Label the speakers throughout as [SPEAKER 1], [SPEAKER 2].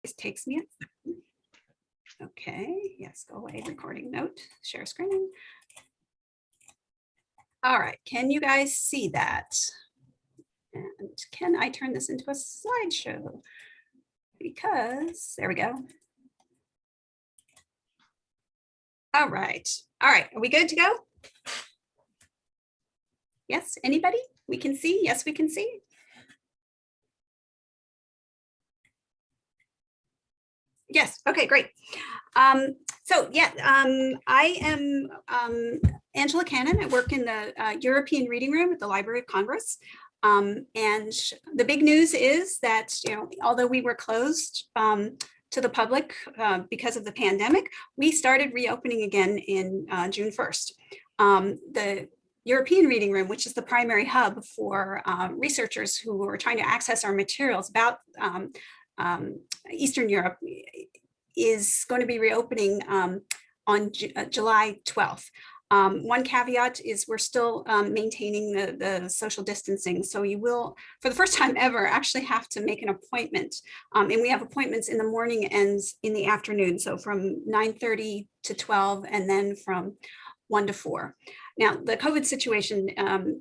[SPEAKER 1] This takes me a second. Okay, yes, go away, recording note, share screen. All right, can you guys see that? And can I turn this into a slideshow? Because, there we go. All right, are we good to go? Yes, anybody? We can see, yes, we can see. Yes, okay, great. I am Angela Cannon. I work in the European Reading Room at the Library of Congress. And the big news is that, although we were closed to the public because of the pandemic, we started reopening again in June 1st. The European Reading Room, which is the primary hub for researchers who are trying to access our materials about Eastern Europe, is going to be reopening on July 12th. One caveat is we're still maintaining the social distancing. So you will, for the first time ever, actually have to make an appointment. And we have appointments in the morning and in the afternoon. So from 9:30 to 12, and then from 1 to 4. Now, the COVID situation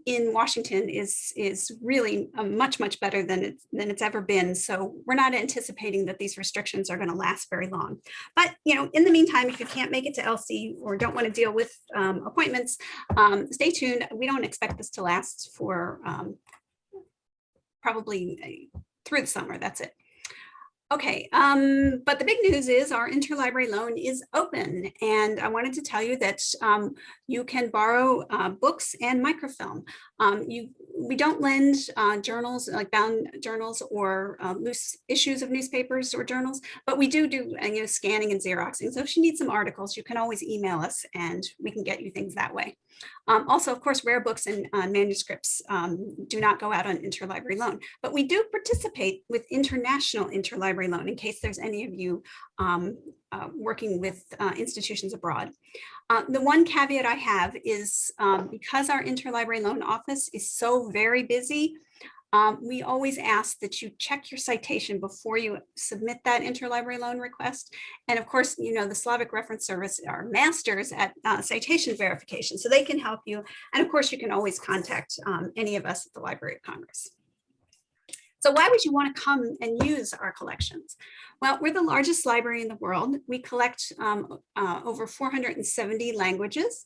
[SPEAKER 1] in Washington is really much better than it's ever been. So we're not anticipating that these restrictions are going to last very long. But in the meantime, if you can't make it to LC or don't want to deal with appointments, stay tuned. We don't expect this to last for probably through the summer. That's it. Okay, but the big news is our interlibrary loan is open, and I wanted to tell you that you can borrow books and microfilm. We don't lend journals, like bound journals or loose issues of newspapers or journals, but we do scanning and Xeroxing. So if you need some articles, you can always email us and we can get you things that way. Also, of course, rare books and manuscripts do not go out on interlibrary loan, but we do participate with international interlibrary loan in case there's any of you working with institutions abroad. The one caveat I have is because our interlibrary loan office is so very busy, we always ask that you check your citation before you submit that interlibrary loan request. And of course, the Slavic Reference Service are masters at citation verification, so they can help you. And of course, you can always contact any of us at the Library of Congress. So why would you want to come and use our collections? Well, we're the largest library in the world. We collect over 470 languages.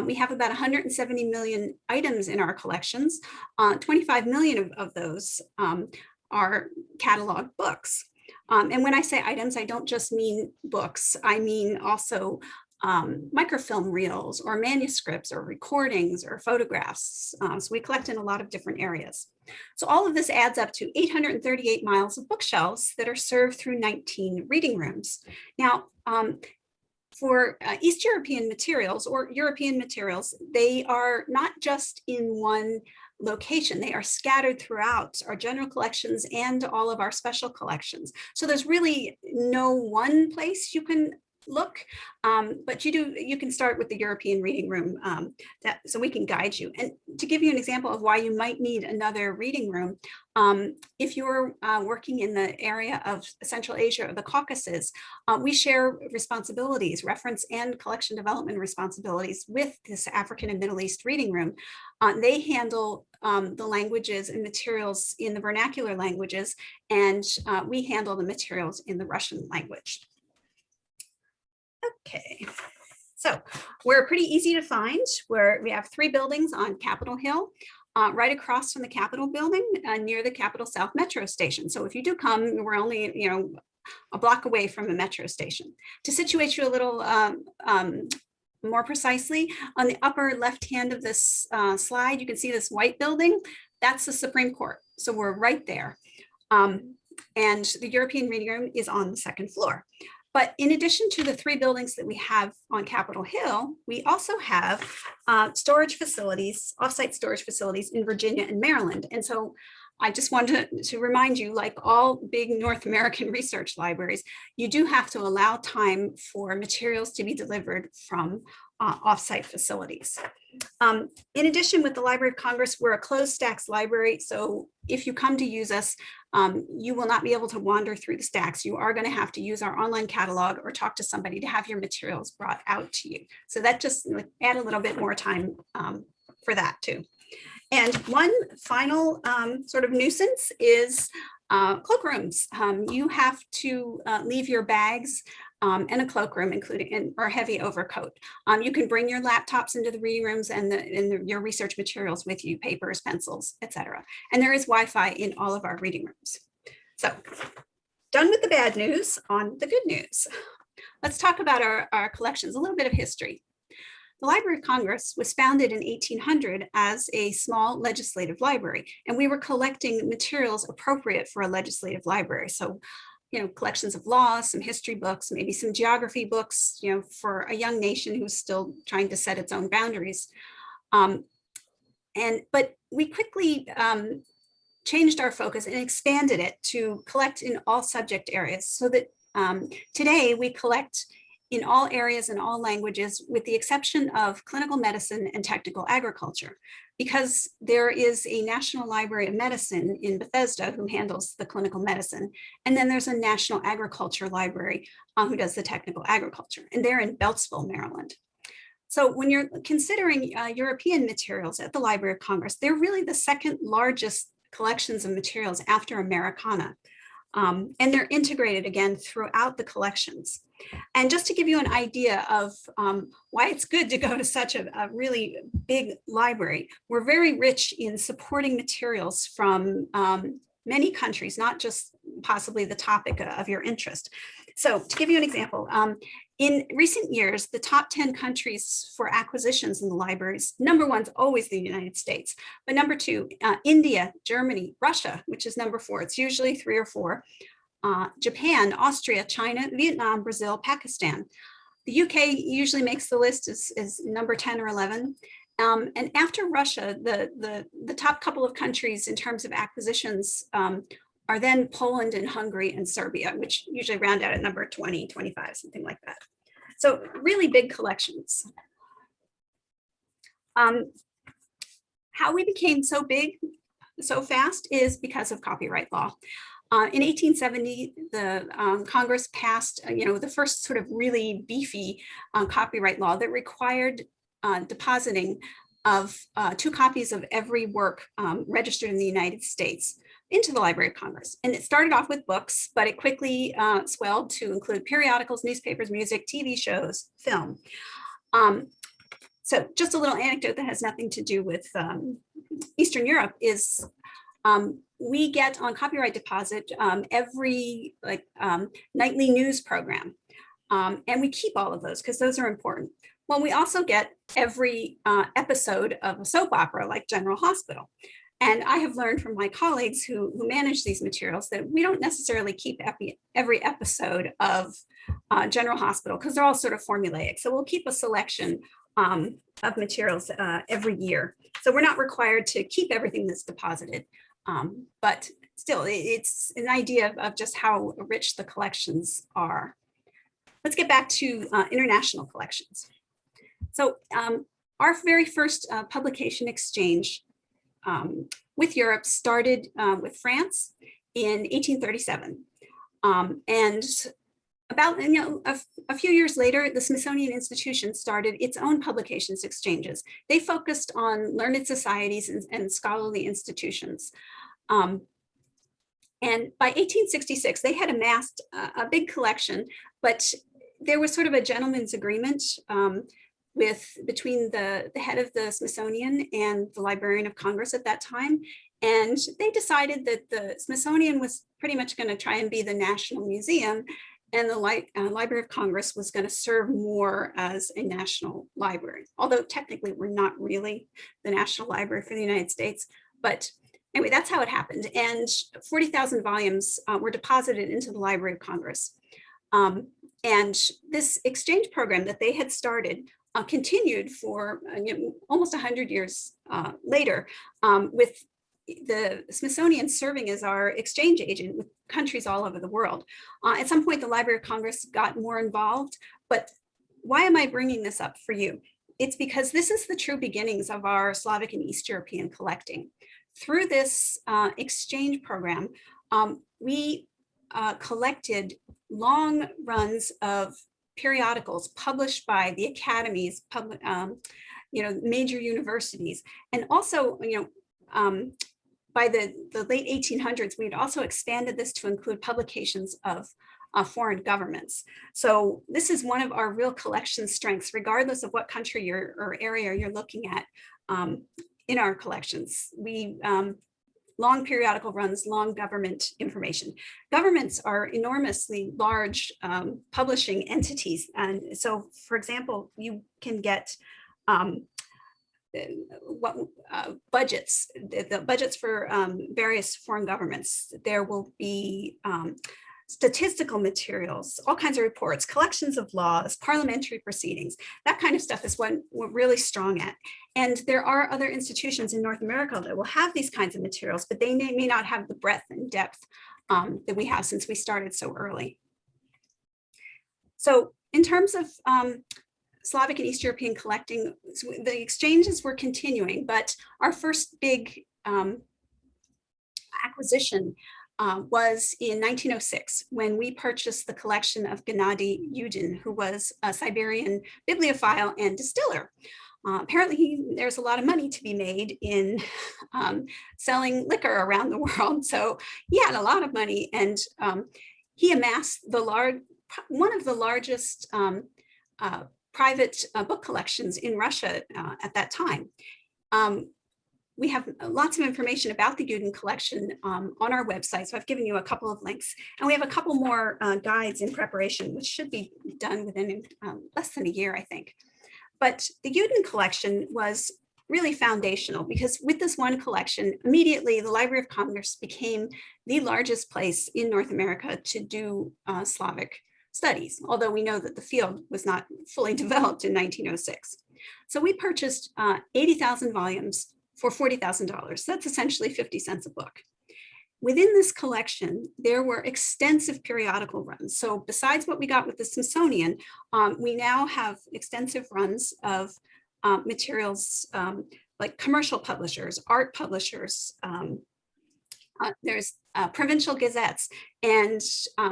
[SPEAKER 1] We have about 170 million items in our collections. 25 million of those are catalog books. And when I say items, I don't just mean books. I mean also microfilm reels or manuscripts or recordings or photographs. So we collect in a lot of different areas. So all of this adds up to 838 miles of bookshelves that are served through 19 reading rooms. Now, for East European materials or European materials, they are not just in one location. They are scattered throughout our general collections and all of our special collections. So there's really no one place you can look, but you can start with the European Reading Room so we can guide you. And to give you an example of why you might need another reading room, if you're working in the area of Central Asia or the Caucasus, we share responsibilities, reference and collection development responsibilities with this African and Middle East reading room. They handle the languages and materials in the vernacular languages, and we handle the materials in the Russian language. Okay, so we're pretty easy to find. We have 3 buildings on Capitol Hill, right across from the Capitol building, near the Capitol South Metro station. So if you do come, we're only a block away from a metro station. To situate you a little more precisely, on the upper left hand of this slide, you can see this white building. That's the Supreme Court. So we're right there. And the European Reading Room is on the 2nd floor. But in addition to the 3 buildings that we have on Capitol Hill, we also have storage facilities, offsite storage facilities in Virginia and Maryland. And so I just wanted to remind you, like all big North American research libraries, you do have to allow time for materials to be delivered from offsite facilities. In addition, with the Library of Congress, we're a closed stacks library. So if you come to use us, you will not be able to wander through the stacks. You are going to have to use our online catalog or talk to somebody to have your materials brought out to you. So that just add a little bit more time for that too. And one final sort of nuisance is cloakrooms. You have to leave your bags in a cloakroom, including or heavy overcoat. You can bring your laptops into the reading rooms and your research materials with you, papers, pencils, etc. And there is Wi-Fi in all of our reading rooms. So, done with the bad news, on the good news. Let's talk about our collections, a little bit of history. The Library of Congress was founded in 1800 as a small legislative library, and we were collecting materials appropriate for a legislative library. So, collections of law, some history books, maybe some geography books, for a young nation who's still trying to set its own boundaries. But we quickly changed our focus and expanded it to collect in all subject areas, so that today we collect in all areas and all languages, with the exception of clinical medicine and technical agriculture, because there is a National Library of Medicine in Bethesda who handles the clinical medicine. And then there's a National Agriculture Library who does the technical agriculture, and they're in Beltsville, Maryland. So when you're considering European materials at the Library of Congress, they're really the second largest collections of materials after Americana. And they're integrated again throughout the collections. And just to give you an idea of why it's good to go to such a really big library, we're very rich in supporting materials from many countries, not just possibly the topic of your interest. So to give you an example, in recent years, the top 10 countries for acquisitions in the libraries, number one's always the United States, but number two, India, Germany, Russia, which is number 4. It's usually 3 or 4. Japan, Austria, China, Vietnam, Brazil, Pakistan. The UK usually makes the list as number 10 or 11. And after Russia, the top couple of countries in terms of acquisitions are then Poland and Hungary and Serbia, which usually round out at number 20, 25, something like that. So really big collections. How we became so big so fast is because of copyright law. In 1870, the Congress passed, the first sort of really beefy copyright law that required depositing of 2 copies of every work registered in the United States into the Library of Congress. And it started off with books, but it quickly swelled to include periodicals, newspapers, music, TV shows, film. So just a little anecdote that has nothing to do with Eastern Europe is we get on copyright deposit every nightly news program. And we keep all of those because those are important. Well, we also get every episode of a soap opera like General Hospital. And I have learned from my colleagues who manage these materials that we don't necessarily keep every episode of General Hospital because they're all sort of formulaic. So we'll keep a selection of materials every year. So we're not required to keep everything that's deposited. But still, it's an idea of just how rich the collections are. Let's get back to international collections. So our very first publication exchange with Europe started with France in 1837. And about a few years later, the Smithsonian Institution started its own publications exchanges. They focused on learned societies and scholarly institutions. And by 1866, they had amassed a big collection, but there was sort of a gentleman's agreement between the head of the Smithsonian and the Librarian of Congress at that time. And they decided that the Smithsonian was pretty much going to try and be the national museum, and the Library of Congress was going to serve more as a national library, although technically we're not really the National Library for the United States. But anyway, that's how it happened. And 40,000 volumes were deposited into the Library of Congress. And this exchange program that they had started continued for almost 100 years later, with the Smithsonian serving as our exchange agent with countries all over the world. At some point, the Library of Congress got more involved, but why am I bringing this up for you? It's because this is the true beginnings of our Slavic and East European collecting. Through this exchange program, we collected long runs of periodicals published by the academies, major universities, and also, by the late 1800s, we had also expanded this to include publications of foreign governments. So this is one of our real collection strengths, regardless of what country or area you're looking at in our collections. We long periodical runs, long government information. Governments are enormously large publishing entities. And so, for example, you can get budgets, the budgets for various foreign governments. There will be statistical materials, all kinds of reports, collections of laws, parliamentary proceedings. That kind of stuff is what we're really strong at. And there are other institutions in North America that will have these kinds of materials, but they may not have the breadth and depth that we have since we started so early. So in terms of Slavic and East European collecting, the exchanges were continuing, but our first big acquisition was in 1906, when we purchased the collection of Gennady Yudin, who was a Siberian bibliophile and distiller. Apparently, there's a lot of money to be made in selling liquor around the world. So he had a lot of money, and he amassed one of the largest private book collections in Russia at that time. We have lots of information about the Yudin collection on our website, so I've given you a couple of links. And we have a couple more guides in preparation, which should be done within less than a year, I think. But the Yudin collection was really foundational, because with this one collection, immediately the Library of Congress became the largest place in North America to do Slavic studies, although we know that the field was not fully developed in 1906. So we purchased 80,000 volumes for $40,000. That's essentially 50 cents a book. Within this collection, there were extensive periodical runs. So besides what we got with the Smithsonian, we now have extensive runs of materials like commercial publishers, art publishers. There's provincial gazettes, and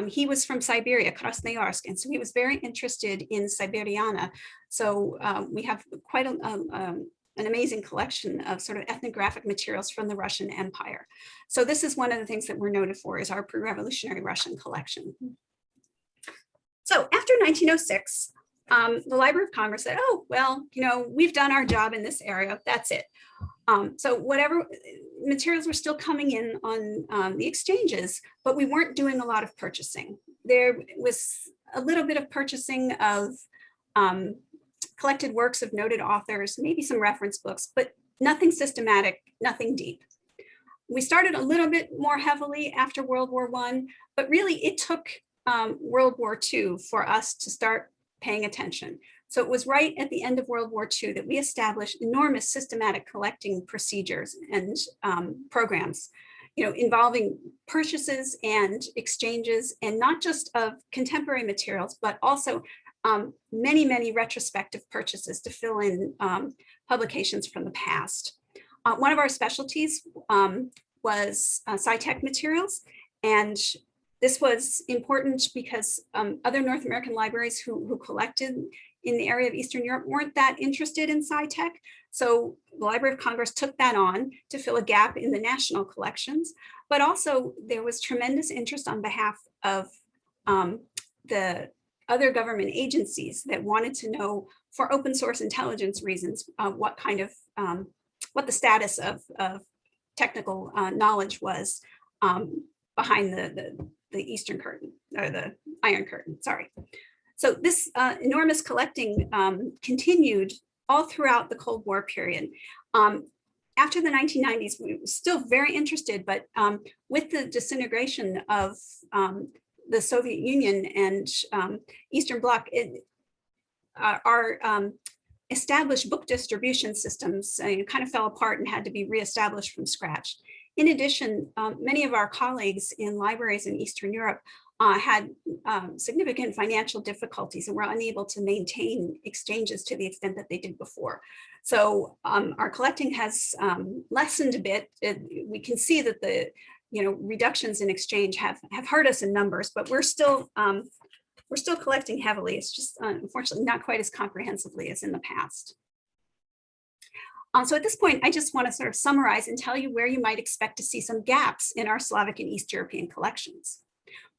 [SPEAKER 1] he was from Siberia, Krasnoyarsk, and so he was very interested in Siberiana. So we have quite an amazing collection of sort of ethnographic materials from the Russian Empire. So this is one of the things that we're noted for, is our pre-revolutionary Russian collection. So after 1906, the Library of Congress said, oh, well, we've done our job in this area, that's it. So whatever materials were still coming in on the exchanges, but we weren't doing a lot of purchasing. There was a little bit of purchasing of collected works of noted authors, maybe some reference books, but nothing systematic, nothing deep. We started a little bit more heavily after World War I, but really it took World War II for us to start paying attention. So it was right at the end of World War II that we established enormous systematic collecting procedures and programs, involving purchases and exchanges, and not just of contemporary materials, but also many, many retrospective purchases to fill in publications from the past. One of our specialties was SciTech materials, and this was important because other North American libraries who collected in the area of Eastern Europe weren't that interested in SciTech. So the Library of Congress took that on to fill a gap in the national collections, but also there was tremendous interest on behalf of the other government agencies that wanted to know, for open source intelligence reasons, what the status of technical knowledge was behind the Eastern Curtain, or the Iron Curtain, sorry. So this enormous collecting continued all throughout the Cold War period. After the 1990s, we were still very interested, but with the disintegration of the Soviet Union and Eastern Bloc, our established book distribution systems kind of fell apart and had to be reestablished from scratch. In addition, many of our colleagues in libraries in Eastern Europe had significant financial difficulties and were unable to maintain exchanges to the extent that they did before. So our collecting has lessened a bit. We can see that the reductions in exchange have hurt us in numbers, but we're still collecting heavily. It's just unfortunately not quite as comprehensively as in the past. So at this point, I just want to sort of summarize and tell you where you might expect to see some gaps in our Slavic and East European collections.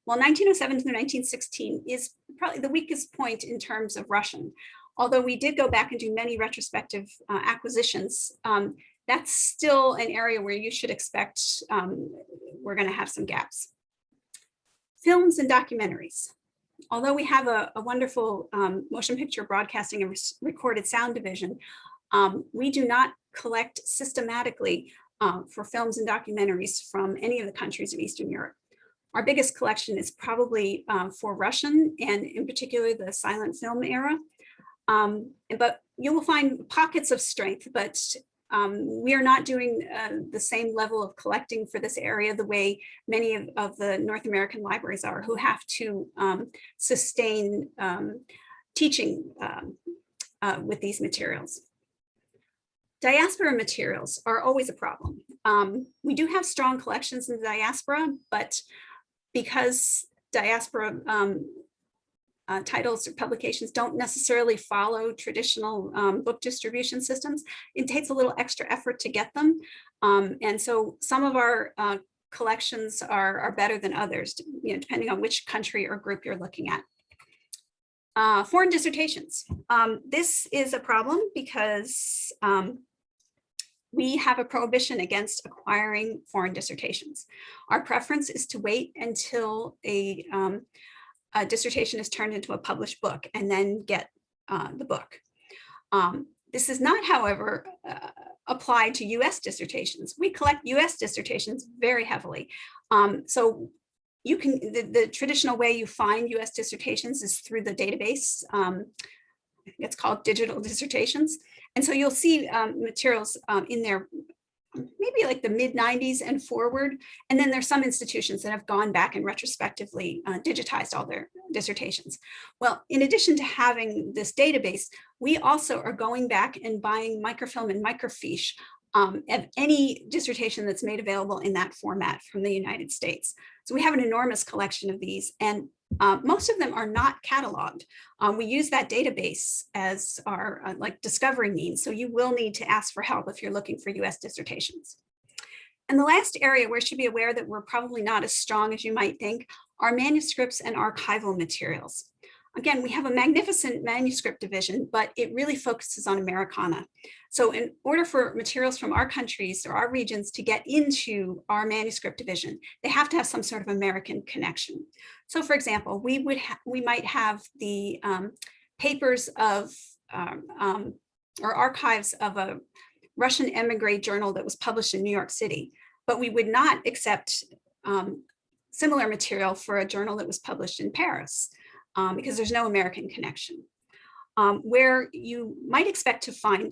[SPEAKER 1] Well, 1907 through 1916 is probably the weakest point in terms of Russian. Although we did go back and do many retrospective acquisitions, that's still an area where you should expect we're going to have some gaps. Films and documentaries. Although we have a wonderful motion picture broadcasting and recorded sound division, we do not collect systematically for films and documentaries from any of the countries of Eastern Europe. Our biggest collection is probably for Russian, and in particular the silent film era. But you will find pockets of strength, but we are not doing the same level of collecting for this area the way many of the North American libraries are, who have to sustain teaching with these materials. Diaspora materials are always a problem. We do have strong collections in the diaspora, but because diaspora titles or publications don't necessarily follow traditional book distribution systems, it takes a little extra effort to get them. And so some of our collections are better than others, depending on which country or group you're looking at. Foreign dissertations. This is a problem because we have a prohibition against acquiring foreign dissertations. Our preference is to wait until a dissertation is turned into a published book and then get the book. This is not, however, applied to US dissertations. We collect US dissertations very heavily. So you can, the traditional way you find US dissertations is through the database. It's called Digital Dissertations. And so you'll see materials in there, maybe like the mid-90s and forward. And then there's some institutions that have gone back and retrospectively digitized all their dissertations. Well, in addition to having this database, we also are going back and buying microfilm and microfiche of any dissertation that's made available in that format from the United States. So we have an enormous collection of these, and most of them are not cataloged. We use that database as our like discovery means. So you will need to ask for help if you're looking for US dissertations. And the last area where you should be aware that we're probably not as strong as you might think are manuscripts and archival materials. Again, we have a magnificent manuscript division, but it really focuses on Americana. So in order for materials from our countries or our regions to get into our manuscript division, they have to have some sort of American connection. So for example, we might have the papers of or archives of a Russian emigre journal that was published in New York City, but we would not accept similar material for a journal that was published in Paris. Because there's no American connection. Where you might expect to find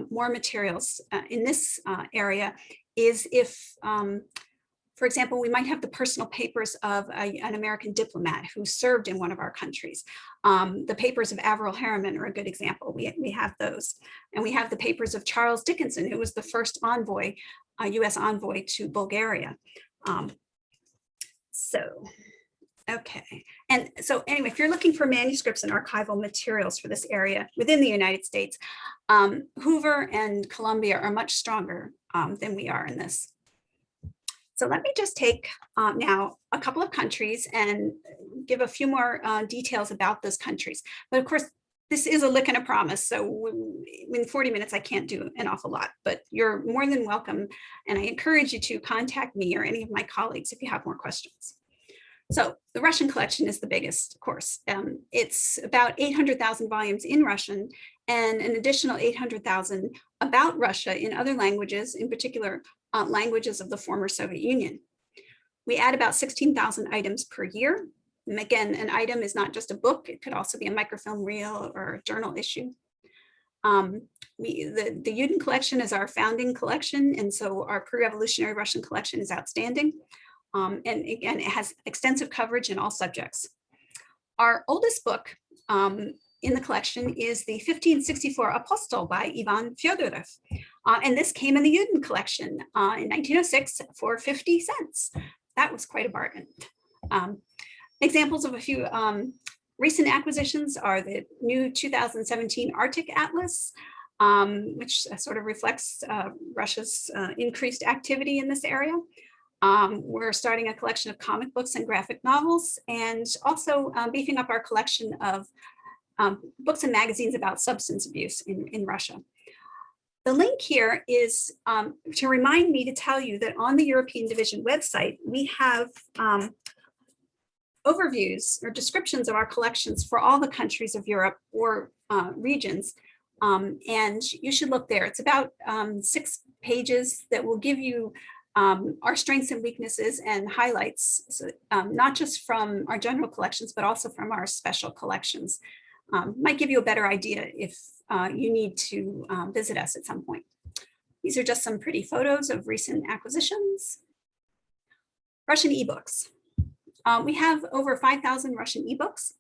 [SPEAKER 1] more materials in this area is if, for example, we might have the personal papers of an American diplomat who served in one of our countries. The papers of Averell Harriman are a good example. We have those. And we have the papers of Charles Dickinson, who was the first envoy, US envoy to Bulgaria. Okay, and so anyway, if you're looking for manuscripts and archival materials for this area within the United States, Hoover and Columbia are much stronger than we are in this. So let me just take now a couple of countries and give a few more details about those countries. But of course, this is a lick and a promise. So in 40 minutes, I can't do an awful lot, but you're more than welcome. And I encourage you to contact me or any of my colleagues if you have more questions. So the Russian collection is the biggest, of course. It's about 800,000 volumes in Russian and an additional 800,000 about Russia in other languages, in particular languages of the former Soviet Union. We add about 16,000 items per year. And again, an item is not just a book, it could also be a microfilm reel or a journal issue. The Yudin collection is our founding collection, and so our pre-revolutionary Russian collection is outstanding. And again, it has extensive coverage in all subjects. Our oldest book in the collection is the 1564 Apostle by Ivan Fyodorov. And this came in the Uden collection in 1906 for 50 cents. That was quite a bargain. Examples of a few recent acquisitions are the new 2017 Arctic Atlas, which sort of reflects Russia's increased activity in this area. We're starting a collection of comic books and graphic novels, and also beefing up our collection of books and magazines about substance abuse in Russia. The link here is to remind me to tell you that on the European Division website, we have overviews or descriptions of our collections for all the countries of Europe or regions. And you should look there. It's about 6 pages that will give you our strengths and weaknesses and highlights, so, not just from our general collections, but also from our special collections. Might give you a better idea if you need to visit us at some point. These are just some pretty photos of recent acquisitions. Russian ebooks. We have over 5,000 Russian ebooks.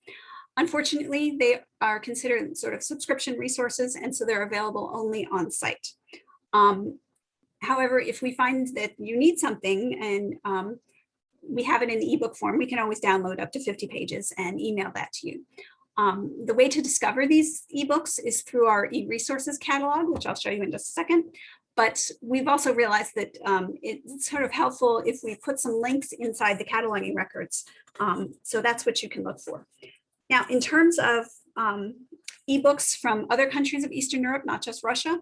[SPEAKER 1] Unfortunately, they are considered sort of subscription resources, and so they're available only on site. However, if we find that you need something and we have it in the ebook form, we can always download up to 50 pages and email that to you. The way to discover these ebooks is through our e-resources catalog, which I'll show you in just a second. But we've also realized that it's sort of helpful if we put some links inside the cataloging records. So that's what you can look for. Now, in terms of ebooks from other countries of Eastern Europe, not just Russia,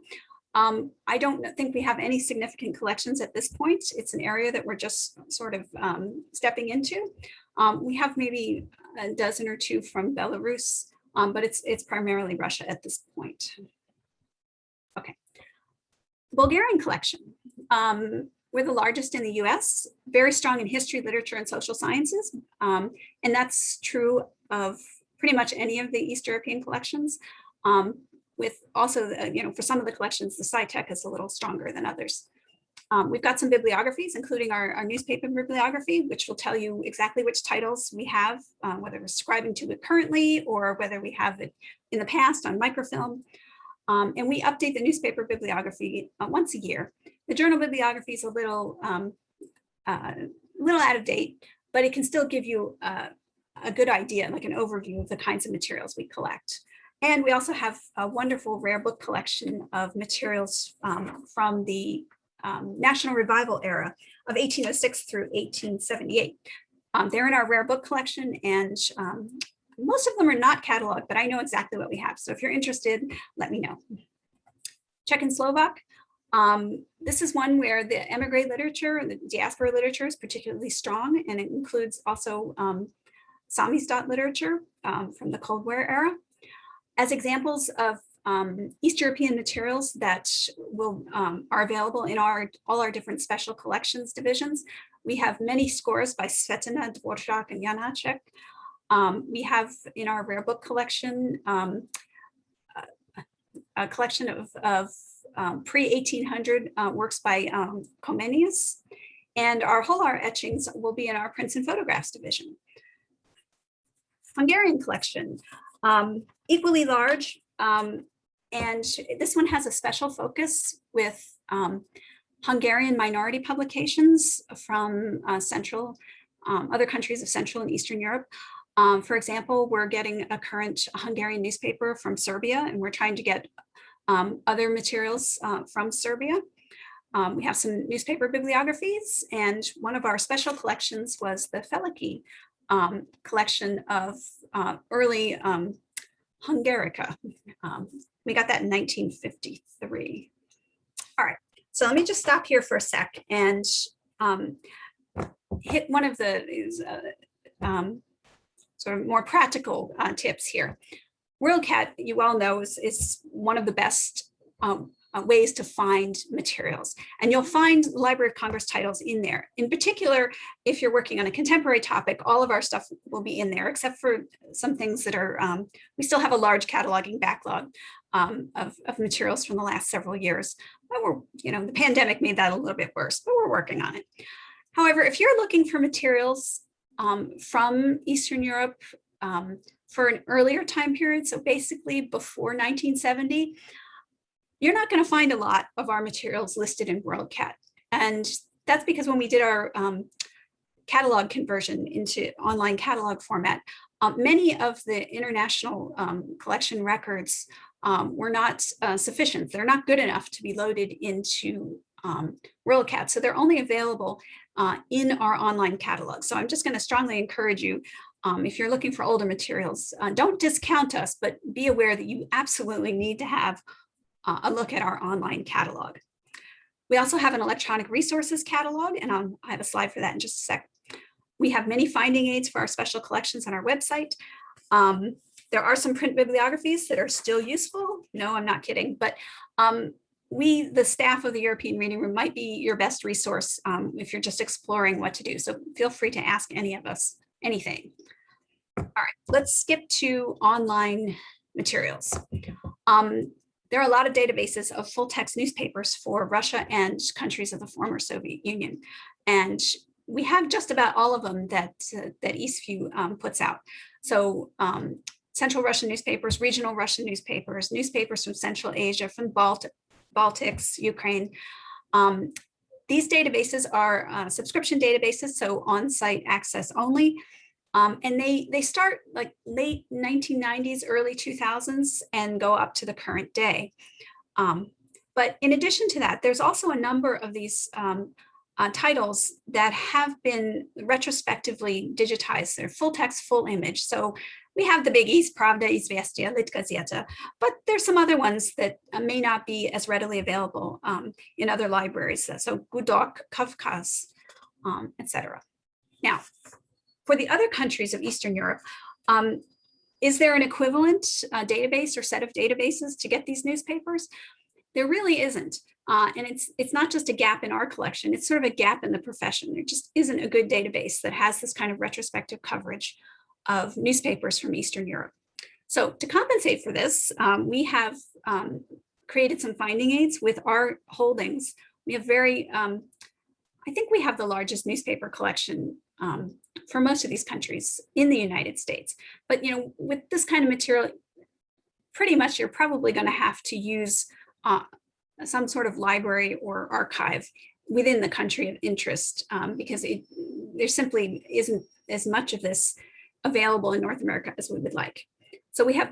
[SPEAKER 1] I don't think we have any significant collections at this point. It's an area that we're just sort of stepping into. We have maybe a dozen or two from Belarus, but it's primarily Russia at this point. Okay. Bulgarian collection. We're the largest in the US, very strong in history, literature, and social sciences. And that's true of pretty much any of the East European collections. With also, for some of the collections, the SciTech is a little stronger than others. We've got some bibliographies, including our newspaper bibliography, which will tell you exactly which titles we have, whether we're subscribing to it currently or whether we have it in the past on microfilm. And we update the newspaper bibliography once a year. The journal bibliography is a little out of date, but it can still give you a good idea, like an overview of the kinds of materials we collect. And we also have a wonderful rare book collection of materials from the National Revival era of 1806 through 1878. They're in our rare book collection, and most of them are not cataloged, but I know exactly what we have. So if you're interested, let me know. Czech and Slovak. This is one where the emigre literature and the diaspora literature is particularly strong, and it includes also Samizdat literature from the Cold War era. As examples of East European materials that are available in all our different special collections divisions, we have many scores by Svetlana Dvorak and Janacek. We have in our rare book collection a collection of pre-1800 works by Comenius, and our whole art etchings will be in our prints and photographs division. Hungarian collection, equally large, and this one has a special focus with Hungarian minority publications from other countries of Central and Eastern Europe. For example, we're getting a current Hungarian newspaper from Serbia, and we're trying to get other materials from Serbia. We have some newspaper bibliographies, and one of our special collections was the Feleki collection of early Hungarica. We got that in 1953. All right, so let me just stop here for a sec and hit one of the sort of more practical tips here. WorldCat, you all know, is one of the best ways to find materials. And you'll find Library of Congress titles in there. In particular, if you're working on a contemporary topic, all of our stuff will be in there, except for some things that are, we still have a large cataloging backlog of materials from the last several years. But the pandemic made that a little bit worse, but we're working on it. However, if you're looking for materials from Eastern Europe for an earlier time period, so basically before 1970, you're not going to find a lot of our materials listed in WorldCat. And that's because when we did our catalog conversion into online catalog format, many of the international collection records were not sufficient. They're not good enough to be loaded into WorldCat. So they're only available in our online catalog. So I'm just going to strongly encourage you, if you're looking for older materials, don't discount us, but be aware that you absolutely need to have a look at our online catalog. We also have an electronic resources catalog, and I have a slide for that in just a sec. We have many finding aids for our special collections on our website. There are some print bibliographies that are still useful. No, I'm not kidding, but we, the staff of the European Reading Room, might be your best resource if you're just exploring what to do. So feel free to ask any of us anything. All right, let's skip to online materials. There are a lot of databases of full text newspapers for Russia and countries of the former Soviet Union. And we have just about all of them that Eastview puts out. So Central Russian newspapers, regional Russian newspapers, newspapers from Central Asia, from Baltics, Ukraine. These databases are subscription databases, so on-site access only. And they start like late 1990s, early 2000s, and go up to the current day. But in addition to that, there's also a number of these titles that have been retrospectively digitized. They're full text, full image. So we have the biggies, Pravda, Izvestia, Litgazeta, but there's some other ones that may not be as readily available in other libraries. So Gudok, Kavkaz, etc. Now, for the other countries of Eastern Europe, is there an equivalent database or set of databases to get these newspapers? There really isn't. And it's not just a gap in our collection, it's sort of a gap in the profession. There just isn't a good database that has this kind of retrospective coverage of newspapers from Eastern Europe. So to compensate for this, we have created some finding aids with our holdings. We have I think we have the largest newspaper collection for most of these countries in the United States. But with this kind of material, pretty much you're probably going to have to use some sort of library or archive within the country of interest because there simply isn't as much of this available in North America as we would like. So we have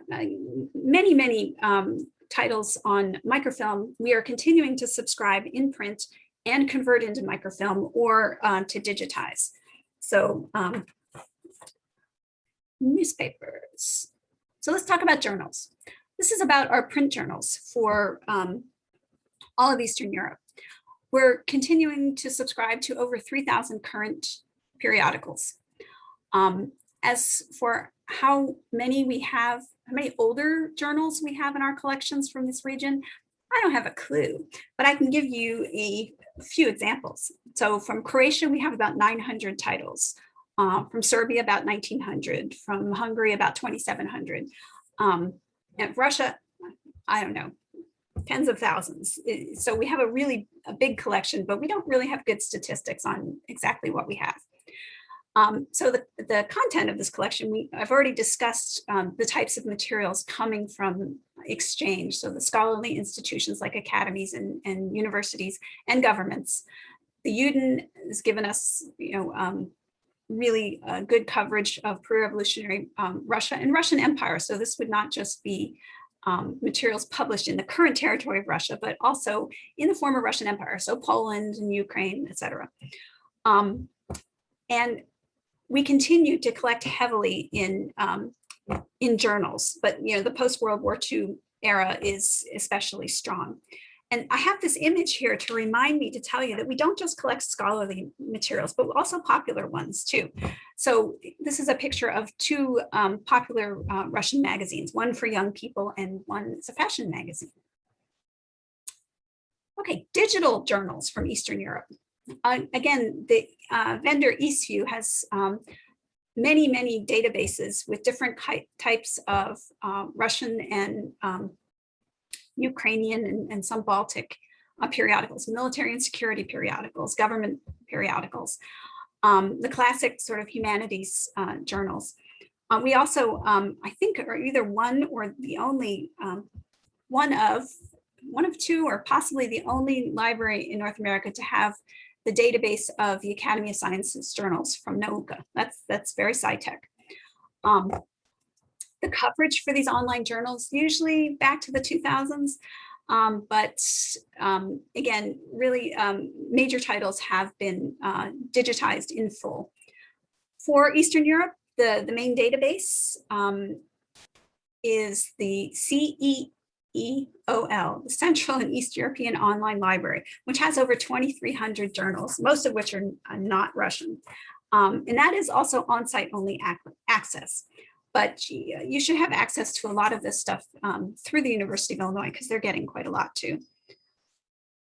[SPEAKER 1] many titles on microfilm. We are continuing to subscribe in print and convert into microfilm or to digitize. So newspapers. So let's talk about journals. This is about our print journals for all of Eastern Europe. We're continuing to subscribe to over 3,000 current periodicals. As for how many older journals we have in our collections from this region, I don't have a clue, but I can give you a few examples. So from Croatia, we have about 900 titles. From Serbia, about 1,900. From Hungary, about 2,700. And Russia, I don't know, tens of thousands. So we have a big collection, but we don't really have good statistics on exactly what we have. So the content of this collection, I've already discussed the types of materials coming from exchange. So the scholarly institutions like academies and universities and governments. The Uden has given us, really good coverage of pre-revolutionary Russia and Russian Empire. So this would not just be materials published in the current territory of Russia, but also in the former Russian Empire. So Poland and Ukraine, etc. And we continue to collect heavily in journals, but the post-World War II era is especially strong. And I have this image here to remind me to tell you that we don't just collect scholarly materials, but also popular ones too. So this is a picture of two popular Russian magazines, one for young people and one is a fashion magazine. Okay, digital journals from Eastern Europe. Again, the vendor Eastview has many databases with different types of Russian and Ukrainian and some Baltic periodicals, military and security periodicals, government periodicals, the classic sort of humanities journals. We also, I think, are either one or the only one of two, or possibly the only library in North America to have the database of the Academy of Sciences journals from NOOCA. That's very sci-tech. The coverage for these online journals, usually back to the 2000s, but again, really major titles have been digitized in full. For Eastern Europe, the main database is the CEEOL, the Central and East European Online Library, which has over 2,300 journals, most of which are not Russian. And that is also on-site only access. But you should have access to a lot of this stuff through the University of Illinois, because they're getting quite a lot too.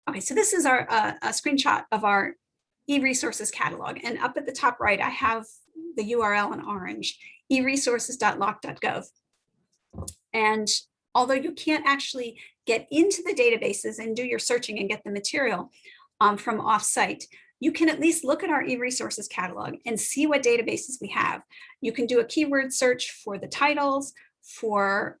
[SPEAKER 1] Okay, so this is our a screenshot of our e-resources catalog. And up at the top right, I have the URL in orange, eresources.loc.gov. And although you can't actually get into the databases and do your searching and get the material from offsite, you can at least look at our e-resources catalog and see what databases we have. You can do a keyword search for the titles, for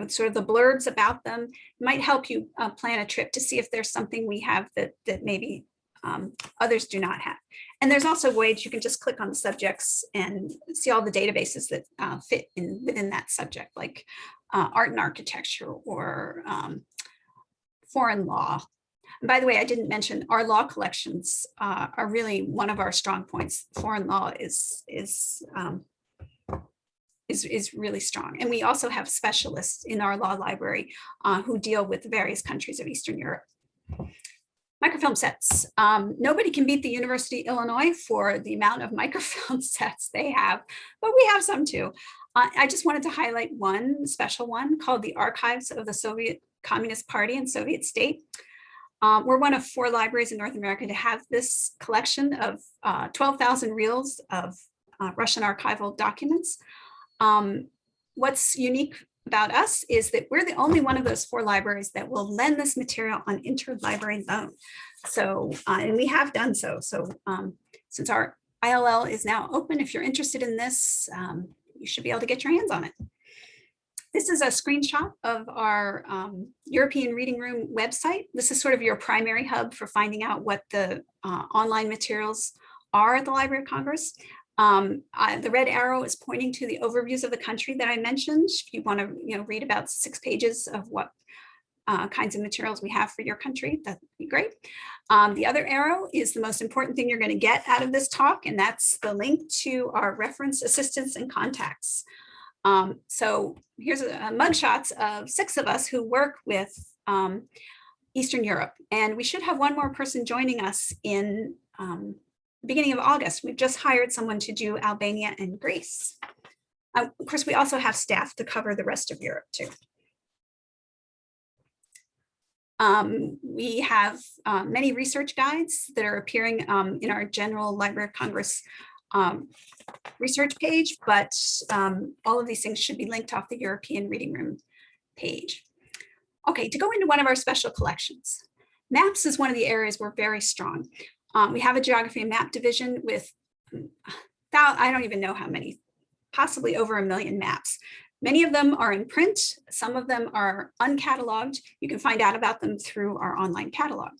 [SPEAKER 1] sort of the blurbs about them. It might help you plan a trip to see if there's something we have that maybe others do not have. And there's also ways you can just click on the subjects and see all the databases that fit within that subject, like art and architecture, or foreign law. And by the way, I didn't mention our law collections are really one of our strong points. Foreign law is really strong. And we also have specialists in our law library who deal with various countries of Eastern Europe. Microfilm sets. Nobody can beat the University of Illinois for the amount of microfilm sets they have, but we have some too. I just wanted to highlight one special one called the Archives of the Soviet Communist Party and Soviet State. We're one of 4 libraries in North America to have this collection of 12,000 reels of Russian archival documents. What's unique about us is that we're the only one of those 4 libraries that will lend this material on interlibrary loan. So, and we have done so. So since our ILL is now open, if you're interested in this, you should be able to get your hands on it. This is a screenshot of our European Reading Room website. This is sort of your primary hub for finding out what the online materials are at the Library of Congress. The red arrow is pointing to the overviews of the country that I mentioned. If you want to read about 6 pages of what kinds of materials we have for your country, that'd be great. The other arrow is the most important thing you're going to get out of this talk, and that's the link to our reference assistants and contacts. So here's mugshots of 6 of us who work with Eastern Europe, and we should have one more person joining us in beginning of August. We've just hired someone to do Albania and Greece. Of course, we also have staff to cover the rest of Europe too. We have many research guides that are appearing in our General Library of Congress research page, but all of these things should be linked off the European Reading Room page. Okay, to go into one of our special collections. Maps is one of the areas we're very strong. We have a geography and map division with, I don't even know how many, possibly over 1 million maps. Many of them are in print. Some of them are uncatalogued. You can find out about them through our online catalog.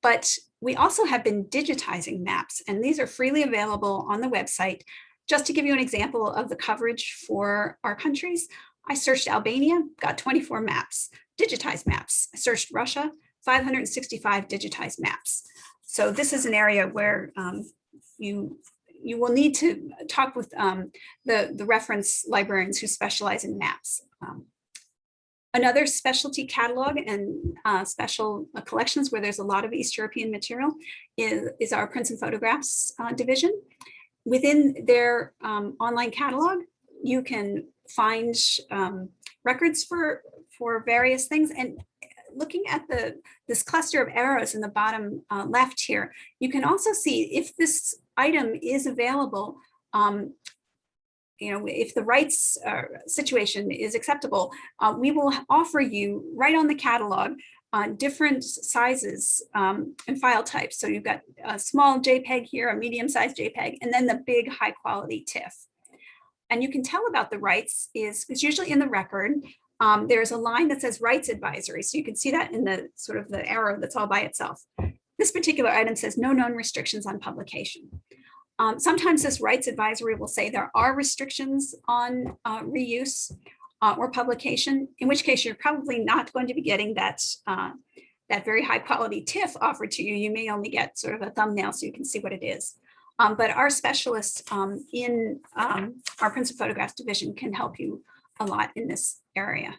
[SPEAKER 1] But we also have been digitizing maps, and these are freely available on the website. Just to give you an example of the coverage for our countries, I searched Albania, got 24 maps, digitized maps. I searched Russia, 565 digitized maps. So this is an area where you will need to talk with the reference librarians who specialize in maps. Another specialty catalog and special collections where there's a lot of East European material is our prints and photographs division. Within their online catalog, you can find records for various things. And looking at this cluster of arrows in the bottom left here, you can also see if this item is available, if the rights situation is acceptable, we will offer you right on the catalog different sizes and file types. So you've got a small JPEG here, a medium-sized JPEG, and then the big high-quality TIFF. And you can tell about the rights is it's usually in the record. There's a line that says rights advisory. So you can see that in the sort of the arrow that's all by itself. This particular item says no known restrictions on publication. Sometimes this rights advisory will say there are restrictions on reuse or publication, in which case you're probably not going to be getting that, that very high quality TIFF offered to you. You may only get sort of a thumbnail so you can see what it is. But our specialists in our Prints and Photographs division can help you a lot in this area.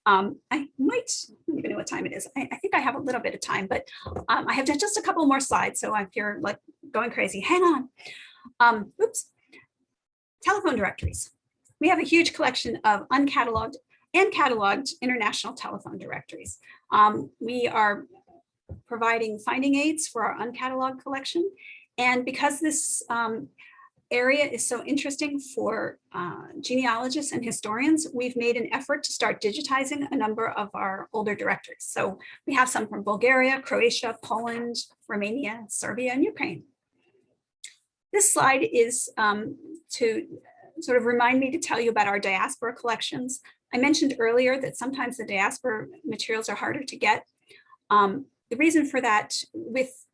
[SPEAKER 1] I might, I don't even know what time it is. I think I have a little bit of time, but I have just a couple more slides. So if you're like going crazy, hang on. Oops. Telephone directories. We have a huge collection of uncatalogued and cataloged international telephone directories. We are providing finding aids for our uncatalogued collection. And because this area is so interesting for genealogists and historians, we've made an effort to start digitizing a number of our older directories. So we have some from Bulgaria, Croatia, Poland, Romania, Serbia, and Ukraine. This slide is to sort of remind me to tell you about our diaspora collections. I mentioned earlier that sometimes the diaspora materials are harder to get. The reason for that with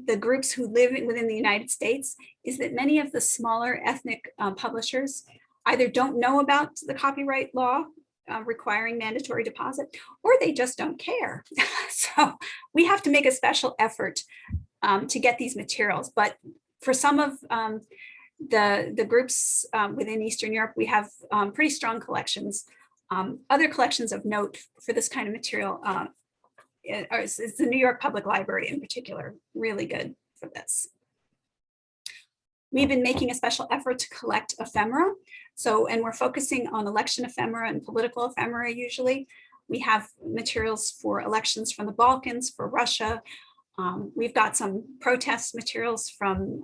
[SPEAKER 1] the groups who live within the United States is that many of the smaller ethnic publishers either don't know about the copyright law requiring mandatory deposit, or they just don't care. So we have to make a special effort to get these materials. But for some of the groups within Eastern Europe, we have pretty strong collections. Other collections of note for this kind of material is the New York Public Library in particular, really good for this. We've been making a special effort to collect ephemera. So, and we're focusing on election ephemera and political ephemera usually. We have materials for elections from the Balkans, for Russia. We've got some protest materials from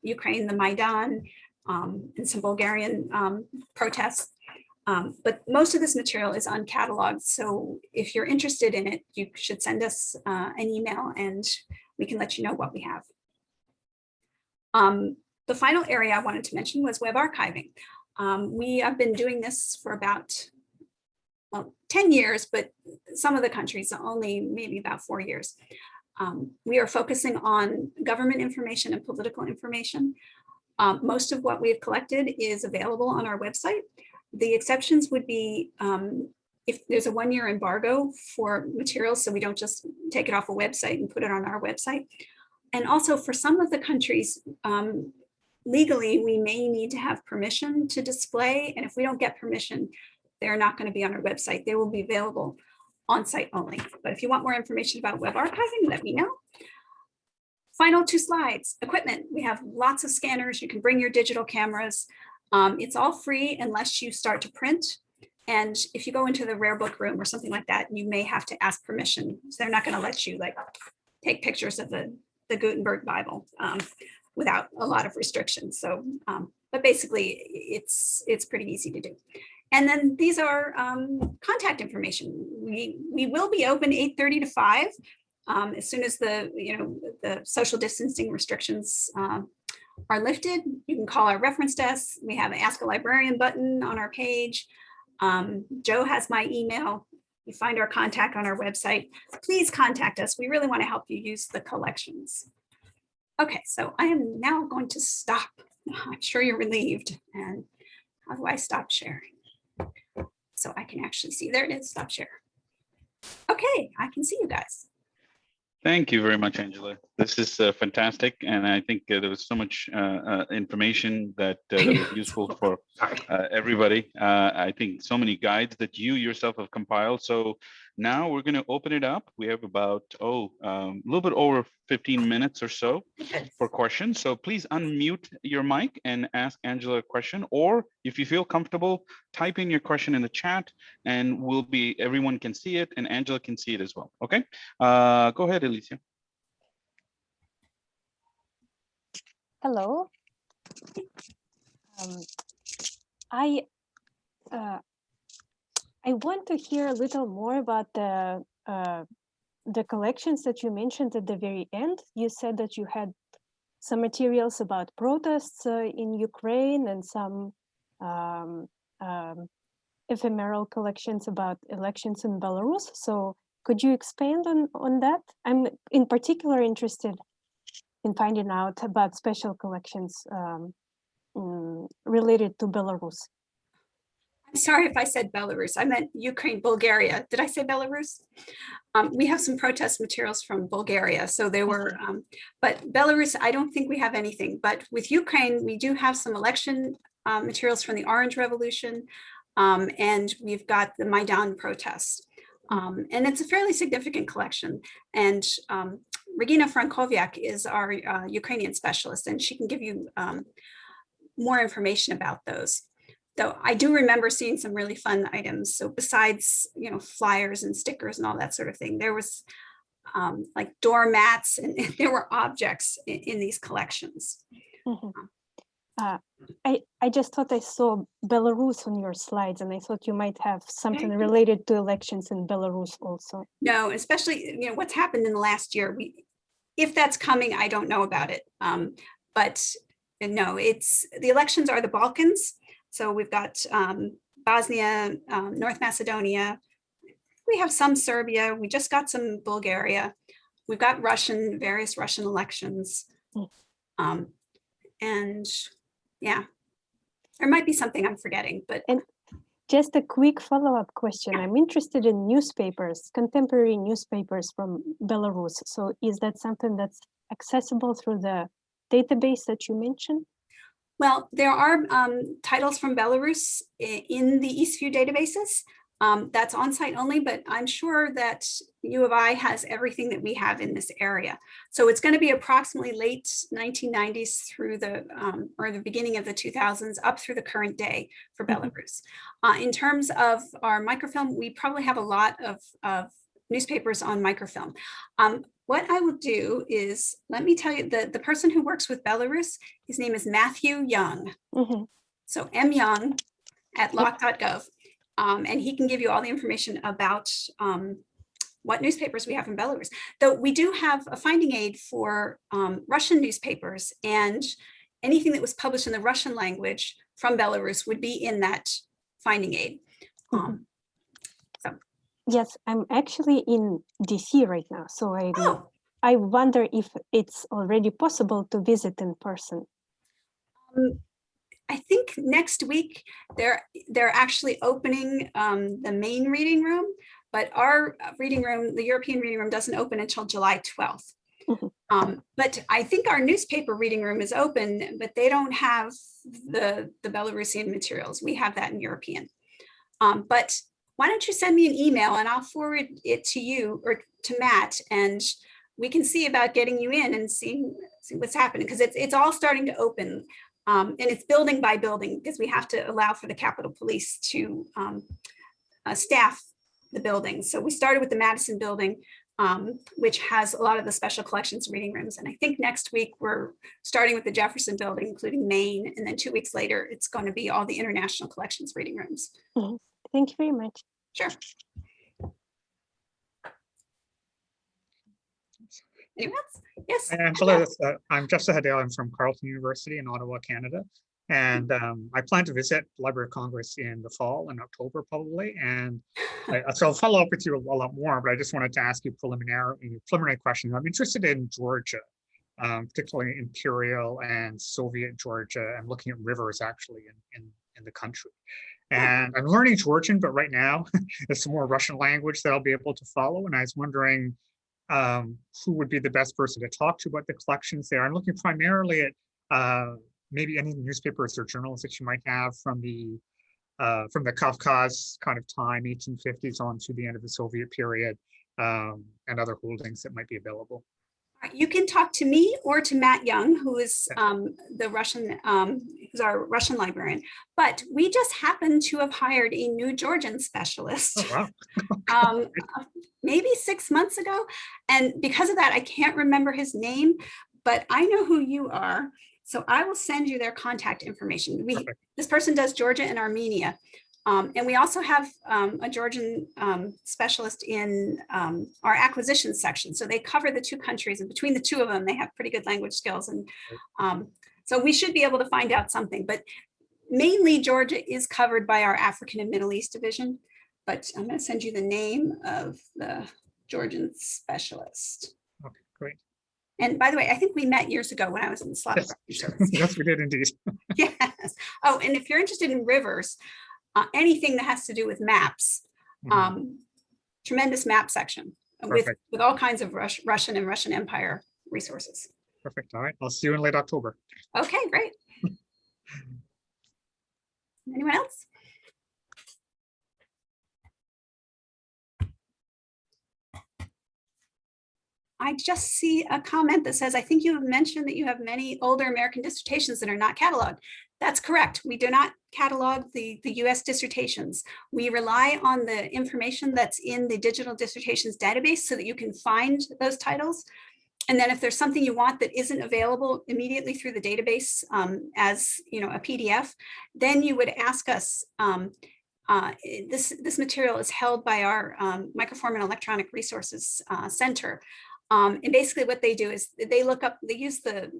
[SPEAKER 1] Ukraine, the Maidan, and some Bulgarian protests. But most of this material is uncatalogued. So if you're interested in it, you should send us an email and we can let you know what we have. The final area I wanted to mention was web archiving. We have been doing this for about, well, 10 years, but some of the countries only maybe about 4 years. We are focusing on government information and political information. Most of what we've collected is available on our website. The exceptions would be if there's a 1-year embargo for materials, so we don't just take it off a website and put it on our website. And also for some of the countries, legally, we may need to have permission to display. And if we don't get permission, they're not going to be on our website. They will be available on site only. But if you want more information about web archiving, let me know. Final 2 slides, equipment. We have lots of scanners. You can bring your digital cameras. It's all free unless you start to print. And if you go into the rare book room or something like that, you may have to ask permission. So they're not going to let you like take pictures of the Gutenberg Bible without a lot of restrictions. So, but basically it's pretty easy to do. And then these are contact information. We will be open 8:30 to 5 as soon as the social distancing restrictions are lifted. You can call our reference desk. We have an Ask a Librarian button on our page. Joe has my email. You find our contact on our website. Please contact us. We really want to help you use the collections. Okay, so I am now going to stop. I'm sure you're relieved. And how do I stop sharing? So I can actually see, there it is, stop share. Okay, I can see you guys.
[SPEAKER 2] Thank you very much, Angela. This is fantastic. And I think there was so much information that was useful for everybody. I think so many guides that you yourself have compiled. So now we're going to open it up. We have about, a little bit over 15 minutes or so for questions. So please unmute your mic and ask Angela a question, or if you feel comfortable, type in your question in the chat and everyone can see it and Angela can see it as well. Okay, go ahead, Alicia.
[SPEAKER 3] Hello. I I want to hear a little more about the collections that you mentioned at the very end. You said that you had some materials about protests in Ukraine and some um, um, ephemeral collections about elections in Belarus. So could you expand on that? I'm in particular interested in finding out about special collections related to Belarus.
[SPEAKER 1] I'm sorry if I said Belarus. I meant Ukraine, Bulgaria. Did I say Belarus? We have some protest materials from Bulgaria. So they were, but Belarus, I don't think we have anything. But with Ukraine, we do have some election materials from the Orange Revolution. And we've got the Maidan protests. And it's a fairly significant collection. And Regina Frankowiak is our Ukrainian specialist, and she can give you more information about those. Though I do remember seeing some really fun items. So besides, flyers and stickers and all that sort of thing, there was like doormats and there were objects in these collections.
[SPEAKER 3] I just thought I saw Belarus on your slides, and I thought you might have something related to elections in Belarus also.
[SPEAKER 1] No, especially what's happened in the last year. If that's coming, I don't know about it. But no, the elections are the Balkans. So we've got Bosnia, North Macedonia. We have some Serbia. We just got some Bulgaria. We've got various Russian elections. And yeah, there might be something I'm forgetting, but.
[SPEAKER 3] And just a quick follow-up question. I'm interested in newspapers, contemporary newspapers from Belarus. So is that something that's accessible through the database that you mentioned?
[SPEAKER 1] Well, there are titles from Belarus in the Eastview databases. That's on-site only, but I'm sure that U of I has everything that we have in this area. So it's going to be approximately late 1990s through or the beginning of the 2000s up through the current day for Belarus. In terms of our microfilm, we probably have a lot of newspapers on microfilm. What I will do is, let me tell you, the person who works with Belarus, his name is Matthew Young. So M. Young at loc.gov. And he can give you all the information about what newspapers we have in Belarus. Though we do have a finding aid for Russian newspapers, and anything that was published in the Russian language from Belarus would be in that finding aid.
[SPEAKER 3] Yes, I'm actually in DC right now, so I wonder if it's already possible to visit in person.
[SPEAKER 1] I think next week they're actually opening the main reading room, but our reading room, the European reading room, doesn't open until July 12th. But I think our newspaper reading room is open, but they don't have the Belarusian materials. We have that in European. But why don't you send me an email and I'll forward it to you or to Matt, and we can see about getting you in and see what's happening, because it's all starting to open. And it's building by building, because we have to allow for the Capitol Police to staff the buildings. So we started with the Madison building, which has a lot of the special collections reading rooms. And I think next week we're starting with the Jefferson building, including Maine. And then 2 weeks later, it's going to be all the international collections reading rooms.
[SPEAKER 3] Thank you very much.
[SPEAKER 1] Sure. Anyone else? Yes.
[SPEAKER 4] Angela, I'm Jessica Hadale. I'm from Carleton University in Ottawa, Canada. And I plan to visit the Library of Congress in the fall, in October probably. And so I'll follow up with you a lot more, but I just wanted to ask you preliminary questions. I'm interested in Georgia, particularly Imperial and Soviet Georgia. I'm looking at rivers actually in the country. And I'm learning Georgian, but right now there's some more Russian language that I'll be able to follow. And I was wondering who would be the best person to talk to about the collections there. I'm looking primarily at maybe any newspapers or journals that you might have from the Kavkaz kind of time, 1850s on to the end of the Soviet period, and other holdings that might be available.
[SPEAKER 1] You can talk to me or to Matt Young, who is the Russian, who's our Russian librarian. But we just happen to have hired a new Georgian specialist.
[SPEAKER 4] Oh, wow.
[SPEAKER 1] Maybe 6 months ago. And because of that, I can't remember his name, but I know who you are. So I will send you their contact information. This person does Georgia and Armenia. And we also have a Georgian specialist in our acquisitions section. So they cover the two countries, and between the two of them, they have pretty good language skills. And so we should be able to find out something. But mainly Georgia is covered by our African and Middle East division. But I'm going to send you the name of the Georgian specialist.
[SPEAKER 4] Okay, great.
[SPEAKER 1] And by the way, I think we met years ago when I was in the Slavic
[SPEAKER 4] Yes.
[SPEAKER 1] Refuge Service.
[SPEAKER 4] Yes, we did indeed.
[SPEAKER 1] Yes. Oh, and if you're interested in rivers, anything that has to do with maps,
[SPEAKER 4] Mhm.
[SPEAKER 1] tremendous map section
[SPEAKER 4] Perfect.
[SPEAKER 1] with all kinds of Russian and Russian Empire resources.
[SPEAKER 4] Perfect. All right. I'll see you in late October.
[SPEAKER 1] Okay, great. Anyone else? I just see a comment that says, I think you have mentioned that you have many older American dissertations that are not cataloged. That's correct. We do not catalog the US dissertations. We rely on the information that's in the digital dissertations database so that you can find those titles. And then if there's something you want that isn't available immediately through the database as a PDF, then you would ask us. This material is held by our Microform and Electronic Resources Center. And basically what they do is they use the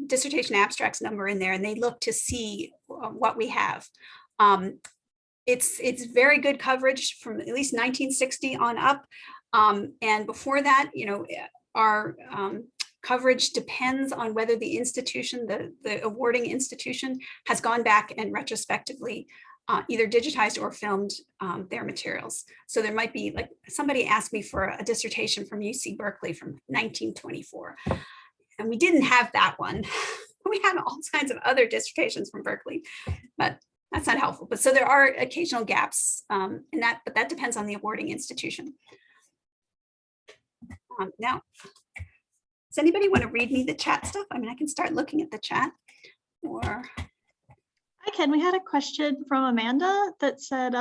[SPEAKER 1] dissertation abstracts number in there, and they look to see what we have. It's very good coverage from at least 1960 on up. And before that, our coverage depends on whether the institution, the awarding institution, has gone back and retrospectively either digitized or filmed their materials. So there might be, like, somebody asked me for a dissertation from UC Berkeley from 1924. And we didn't have that one. We had all kinds of other dissertations from Berkeley, but that's not helpful. But so there are occasional gaps in that, but that depends on the awarding institution. Now, does anybody want to read me the chat stuff? I mean, I can start looking at the chat, or
[SPEAKER 5] Hi, Ken. We had a question from Amanda that said,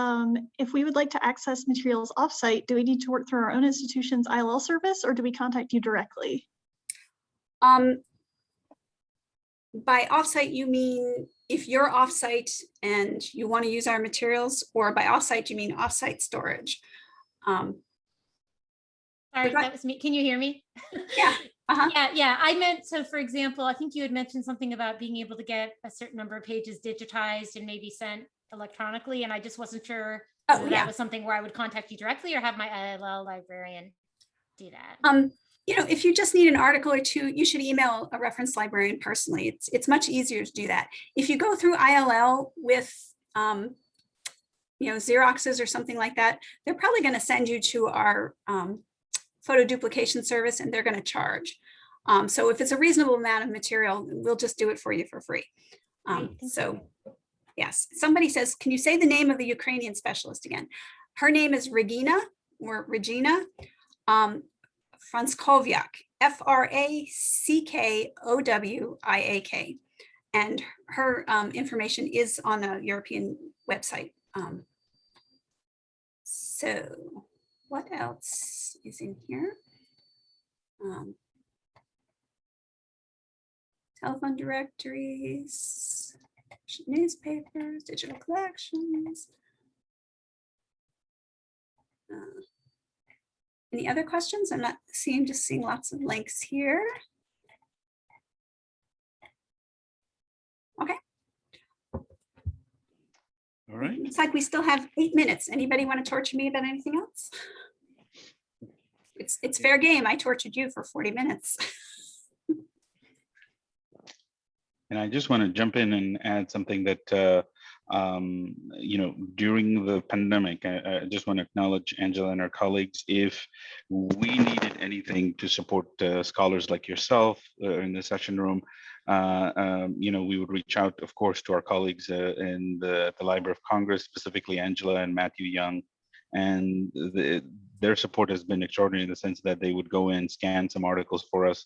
[SPEAKER 5] if we would like to access materials offsite, do we need to work through our own institution's ILL service, or do we contact you directly?
[SPEAKER 1] by offsite, you mean if you're offsite and you want to use our materials, or by offsite, you mean offsite storage?
[SPEAKER 6] Sorry,
[SPEAKER 1] Rebecca?
[SPEAKER 6] that was me. Can you hear me?
[SPEAKER 1] Yeah. Uh-huh.
[SPEAKER 6] Yeah. I meant, so for example, I think you had mentioned something about being able to get a certain number of pages digitized and maybe sent electronically. And I just wasn't sure whether that was something where I would contact you directly or have my ILL librarian do that.
[SPEAKER 1] If you just need an article or two, you should email a reference librarian personally. It's much easier to do that. If you go through ILL with Xeroxes or something like that, they're probably going to send you to our photo duplication service, and they're going to charge. So if it's a reasonable amount of material, we'll just do it for you for free. So yes, somebody says, can you say the name of the Ukrainian specialist again? Her name is Regina Franskowiak, Frackkowiak. And her information is on a European website. So what else is in here? Telephone directories, newspapers, digital collections. Any other questions? I'm not just seeing lots of links here. Okay.
[SPEAKER 2] All right.
[SPEAKER 1] Looks like we still have 8 minutes. Anybody want to torture me about anything else? It's fair game. I tortured you for 40 minutes.
[SPEAKER 2] And I just want to jump in and add something that, during the pandemic, I just want to acknowledge Angela and our colleagues. If we needed anything to support scholars like yourself in the session room, we would reach out, of course, to our colleagues in the Library of Congress, specifically Angela and Matthew Young. And their support has been extraordinary in the sense that they would go in, scan some articles for us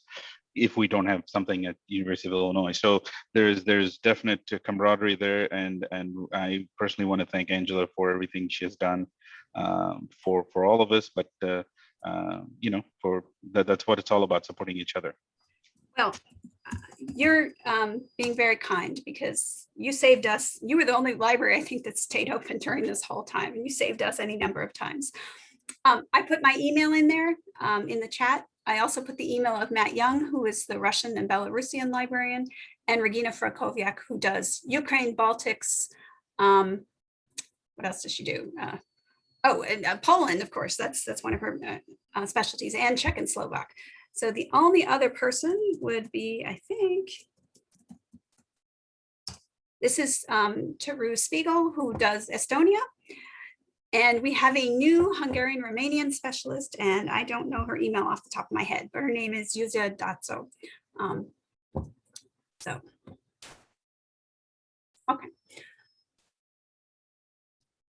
[SPEAKER 2] if we don't have something at University of Illinois. So there's definite camaraderie there, and I personally want to thank Angela for everything she has done for all of us. But that's what it's all about, supporting each other.
[SPEAKER 1] Well, you're being very kind because you saved us. You were the only library, I think, that stayed open during this whole time, and you saved us any number of times. I put my email in there in the chat. I also put the email of Matt Young, who is the Russian and Belarusian librarian, and Regina Frakowiak, who does Ukraine, Baltics. What else does she do? And Poland, of course, that's one of her specialties, and Czech and Slovak. So the only other person would be, I think, this is Taru Spiegel, who does Estonia. And we have a new Hungarian Romanian specialist, and I don't know her email off the top of my head, but her name is Yuzia Datso. Okay.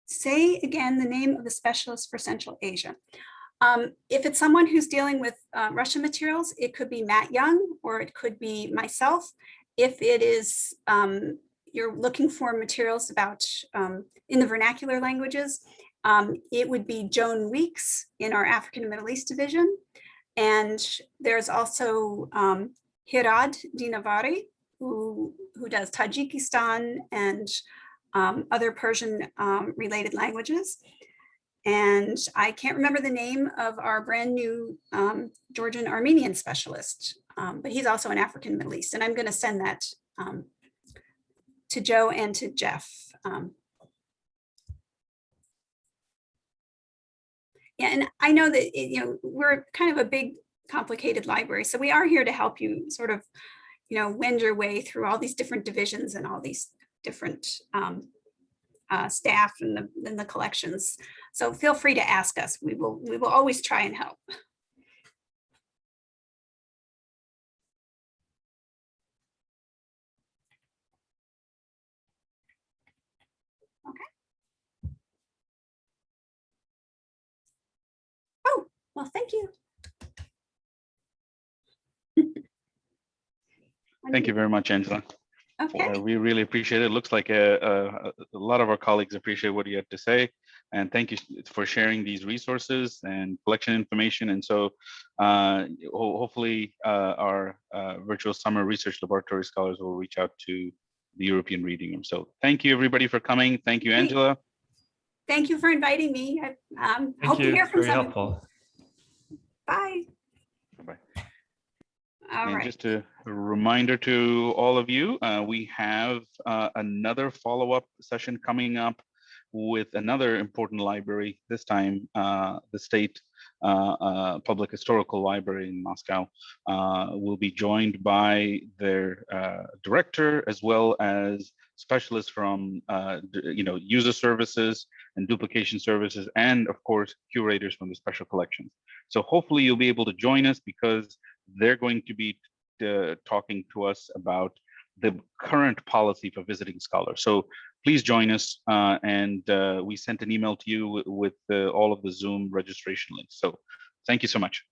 [SPEAKER 1] Say again the name of the specialist for Central Asia. If it's someone who's dealing with Russian materials, it could be Matt Young, or it could be myself. If it is, you're looking for materials about in the vernacular languages, it would be Joan Weeks in our African and Middle East division. And there's also Hirad Dinavari, who does Tajikistan and other Persian related languages. And I can't remember the name of our brand new Georgian Armenian specialist, but he's also in African and Middle East. And I'm going to send that to Joe and to Jeff. Yeah, and I know that we're kind of a big, complicated library, so we are here to help you sort of wend your way through all these different divisions and all these different staff and the collections. So feel free to ask us. We will always try and help. Okay. Oh, well, thank you.
[SPEAKER 2] Thank you very much, Angela.
[SPEAKER 1] Okay.
[SPEAKER 2] We really appreciate it. It looks like a lot of our colleagues appreciate what you had to say. And thank you for sharing these resources and collection information. And so hopefully our virtual summer research laboratory scholars will reach out to the European Reading Room. So thank you everybody for coming. Thank you, Angela.
[SPEAKER 1] Thank you for inviting me. I hope to hear from
[SPEAKER 7] Very
[SPEAKER 1] someone.
[SPEAKER 7] helpful.
[SPEAKER 1] Bye.
[SPEAKER 2] Bye-bye.
[SPEAKER 1] All
[SPEAKER 2] and
[SPEAKER 1] right.
[SPEAKER 2] just a reminder to all of you, we have another follow-up session coming up with another important library, this time the State Public Historical Library in Moscow will be joined by their director, as well as specialists from user services and duplication services, and of course curators from the special collections. So hopefully you'll be able to join us, because they're going to be talking to us about the current policy for visiting scholars. So please join us, and we sent an email to you with all of the Zoom registration links. So thank you so much.